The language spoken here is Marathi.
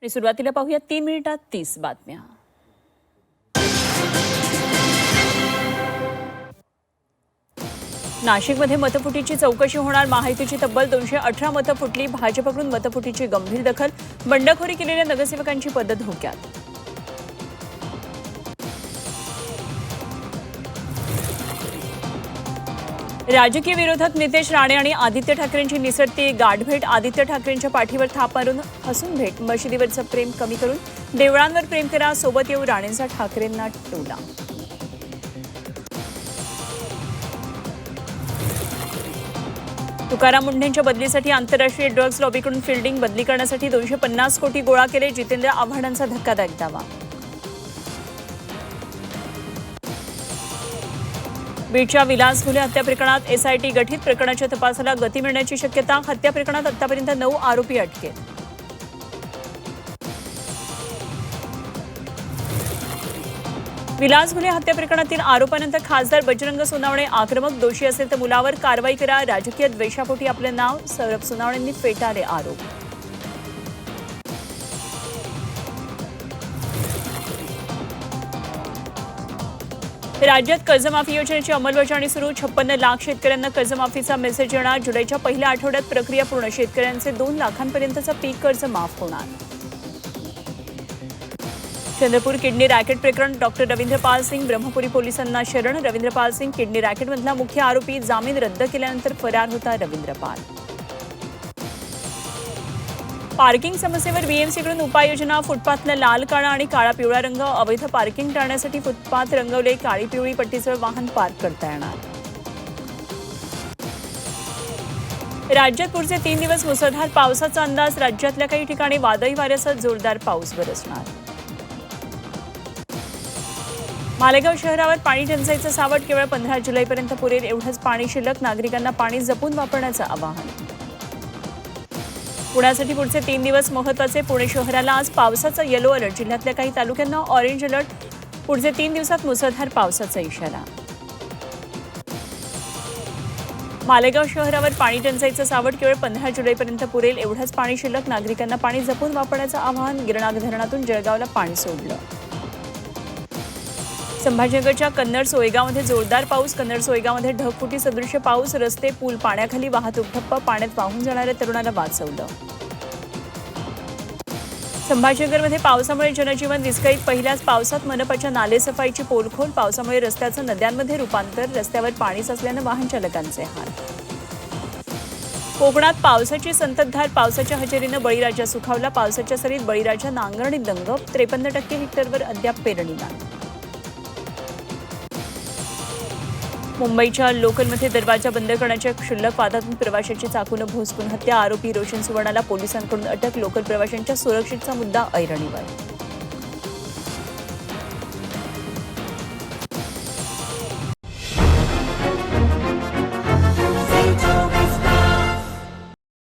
आणि सुरुवातीला पाहूया 3 मिनिटात 30 बातम्या। नाशिकमध्ये मतफुटीची चौकशी होणार। महायुतीची तब्बल 218 मतं फुटली। भाजपकडून मतफुटीची गंभीर दखल। बंडखोरी केलेल्या नगरसेवकांची पद्धत धोक्यात। राजकीय विरोधक नितेश राणे आणि आदित्य ठाकरेंची निसटती गाठभेट। आदित्य ठाकरेंच्या पाठीवर थाप मारून हसून भेट। मशिदीवरचं प्रेम कमी करून देवळांवर प्रेम करा, सोबत येऊ राणेंचा ठाकरेंना टोला। तुकाराम मुंढेंच्या बदलीसाठी आंतरराष्ट्रीय ड्रग्ज लॉबीकडून फिल्डिंग। बदली करण्यासाठी 250 कोटी गोळा केले। जितेंद्र आव्हाडांचा धक्कादायक दावा। बीडच्या विलास घुले हत्या प्रकरणात एसआयटी गठीत। प्रकरणाच्या तपासाला गती मिळण्याची शक्यता। हत्या प्रकरणात आतापर्यंत 9 आरोपी अटकेत। विलास घुले हत्या प्रकरणातील आरोपानंतर खासदार बजरंग सोनावणे आक्रमक। दोषी असेल तर मुलावर कारवाई करा। राजकीय द्वेषापोटी आपले नाव। सौरभ सोनावणेंनी फेटाळले आरोप। राज्यात कर्जमाफी योजनेची अंमलबजावणी सुरू। 56 लाख शेतकऱ्यांना कर्जमाफीचा मेसेज येणार। जुलैच्या पहिल्या आठवड्यात प्रक्रिया पूर्ण। शेतकऱ्यांचे 2 लाखांपर्यंतचं पीक कर्ज माफ होणार। चंद्रपूर किडनी रॅकेट प्रकरण। डॉक्टर रवींद्र पाल सिंग ब्रह्मपुरी पोलिसांना शरण। रवींद्र पाल सिंग किडनी रॅकेटमधला मुख्य आरोपी। जामीन रद्द केल्यानंतर फरार होता रवींद्र पाल। पार्किंग समस्येवर बीएमसीकडून उपाययोजना। फुटपाथला लाल, काळा आणि काळा पिवळा रंग। अवैध पार्किंग टाळण्यासाठी फुटपाथ रंगवले। काळी पिवळी पट्टीसह वाहन पार्क करता येणार। राज्यात पुढचे 3 दिवस मुसळधार पावसाचा अंदाज। राज्यातल्या काही ठिकाणी वादळी वाऱ्यासह जोरदार पाऊस बरसणार। मालेगाव शहरावर पाणी टंचाईचं सावट। केवळ 15 जुलैपर्यंत पुरेल एवढंच पाणी शिल्लक। नागरिकांना पाणी जपून वापरण्याचं आवाहन। पुण्यासाठी पुढचे 3 दिवस महत्त्वाचे। पुणे शहराला आज पावसाचा येलो अलर्ट। जिल्ह्यातल्या काही तालुक्यांना ऑरेंज अलर्ट। पुढचे 3 दिवसात मुसळधार पावसाचा इशारा। मालेगाव शहरावर पाणी टंचाईचं सावट। केवळ 15 जुलैपर्यंत पुरेल एवढंच पाणी शिल्लक। नागरिकांना पाणी जपून वापरण्याचं आवाहन। गिरणा धरणातून जळगावला पाणी सोडलं। संभाजीनगरच्या कन्नड सोयगावमध्ये जोरदार पाऊस। कन्नड सोयगावमध्ये ढगफुटी सदृश्य पाऊस। रस्ते पूल पाण्याखाली। वाहतूक ठप्प। पाण्यात वाहून जाणाऱ्या तरुणाला वाचवलं। संभाजीनगरमध्ये पावसामुळे जनजीवन विस्कळीत। पहिल्याच पावसात मनपाच्या नालेसफाईची पोलखोल। पावसामुळे रस्त्याचं नद्यांमध्ये रूपांतर। रस्त्यावर पाणी साचल्यानं वाहन चालकांचे हाल। कोकणात पावसाची संततधार। पावसाच्या हजेरीनं बळीराजा सुखावला। पावसाच्या सरीत बळीराजा नांगरणीत दंग। 53% हेक्टरवर अद्याप पेरणी नाही। मुंबईच्या लोकलमध्ये दरवाजा बंद करण्याच्या क्षुल्लक वादातून प्रवाशाची चाकूनं भोसकून हत्या। आरोपी रोशन सुवर्णाला पोलिसांकडून अटक। लोकल प्रवाशांच्या सुरक्षेचा मुद्दा ऐरणीवर।